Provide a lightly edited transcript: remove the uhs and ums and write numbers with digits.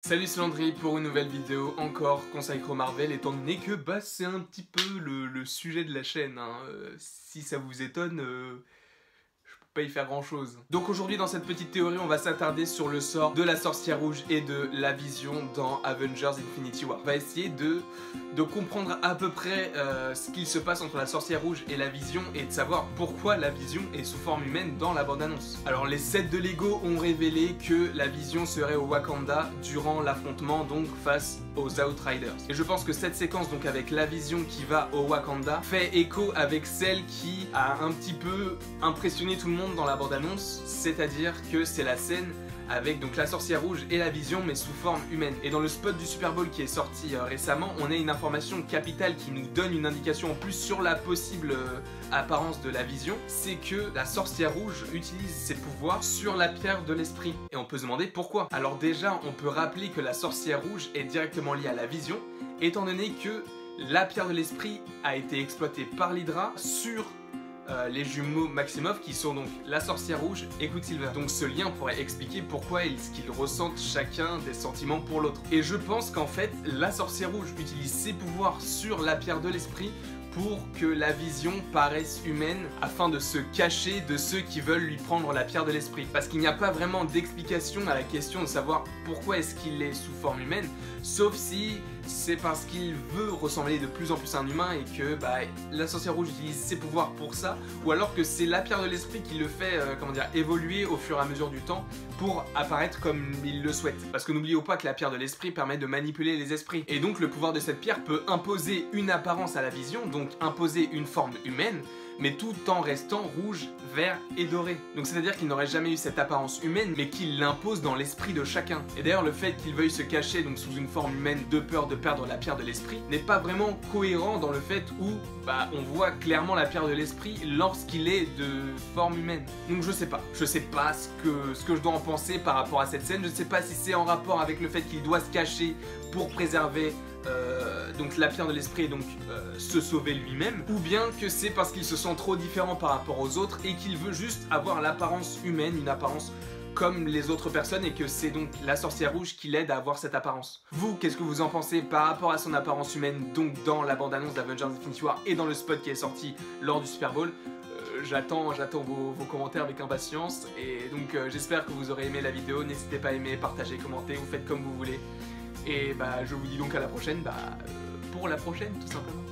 Salut, c'est Landry pour une nouvelle vidéo encore consacrée au Marvel, étant donné que c'est un petit peu le sujet de la chaîne, hein. Si ça vous étonne, je peux pas y faire grand chose. Donc aujourd'hui dans cette petite théorie on va s'attarder sur le sort de la sorcière rouge et de la vision dans Avengers Infinity War. On va essayer de comprendre à peu près ce qu'il se passe entre la sorcière rouge et la vision et de savoir pourquoi la vision est sous forme humaine dans la bande-annonce. Alors les sets de Lego ont révélé que la vision serait au Wakanda durant l'affrontement donc face aux Outriders. Et je pense que cette séquence donc avec la vision qui va au Wakanda fait écho avec celle qui a un petit peu impressionné tout le monde dans la bande-annonce, c'est-à-dire que c'est la scène avec donc la sorcière rouge et la vision mais sous forme humaine. Et dans le spot du Super Bowl qui est sorti récemment, on a une information capitale qui nous donne une indication en plus sur la possible apparence de la vision, c'est que la sorcière rouge utilise ses pouvoirs sur la pierre de l'esprit. Et on peut se demander pourquoi. Alors déjà, on peut rappeler que la sorcière rouge est directement liée à la vision, étant donné que la pierre de l'esprit a été exploitée par l'Hydra sur les jumeaux Maximoff qui sont donc la sorcière rouge et Quicksilver. Donc ce lien pourrait expliquer pourquoi est-ce qu'ils ressentent chacun des sentiments pour l'autre. Et je pense qu'en fait la sorcière rouge utilise ses pouvoirs sur la pierre de l'esprit pour que la vision paraisse humaine afin de se cacher de ceux qui veulent lui prendre la pierre de l'esprit. Parce qu'il n'y a pas vraiment d'explication à la question de savoir pourquoi est-ce qu'il est sous forme humaine, sauf si c'est parce qu'il veut ressembler de plus en plus à un humain et que la sorcière rouge utilise ses pouvoirs pour ça, ou alors que c'est la pierre de l'esprit qui le fait évoluer au fur et à mesure du temps pour apparaître comme il le souhaite. Parce que n'oublions pas que la pierre de l'esprit permet de manipuler les esprits. Et donc le pouvoir de cette pierre peut imposer une apparence à la vision, donc imposer une forme humaine, mais tout en restant rouge, vert et doré. Donc c'est-à-dire qu'il n'aurait jamais eu cette apparence humaine, mais qu'il l'impose dans l'esprit de chacun. Et d'ailleurs le fait qu'il veuille se cacher donc sous une forme humaine de peur de perdre la pierre de l'esprit n'est pas vraiment cohérent dans le fait où on voit clairement la pierre de l'esprit lorsqu'il est de forme humaine. Donc je sais pas ce que je dois en penser par rapport à cette scène. Je sais pas si c'est en rapport avec le fait qu'il doit se cacher pour préserver donc la pierre de l'esprit et donc se sauver lui-même, ou bien que c'est parce qu'il se sent trop différent par rapport aux autres et qu'il veut juste avoir l'apparence humaine, une apparence comme les autres personnes, et que c'est donc la sorcière rouge qui l'aide à avoir cette apparence. Vous, qu'est-ce que vous en pensez par rapport à son apparence humaine donc dans la bande-annonce d'Avengers Infinity War et dans le spot qui est sorti lors du Super Bowl? J'attends vos commentaires avec impatience, et donc j'espère que vous aurez aimé la vidéo. N'hésitez pas à aimer, partager, commenter, vous faites comme vous voulez. Et je vous dis donc à la prochaine, pour la prochaine tout simplement.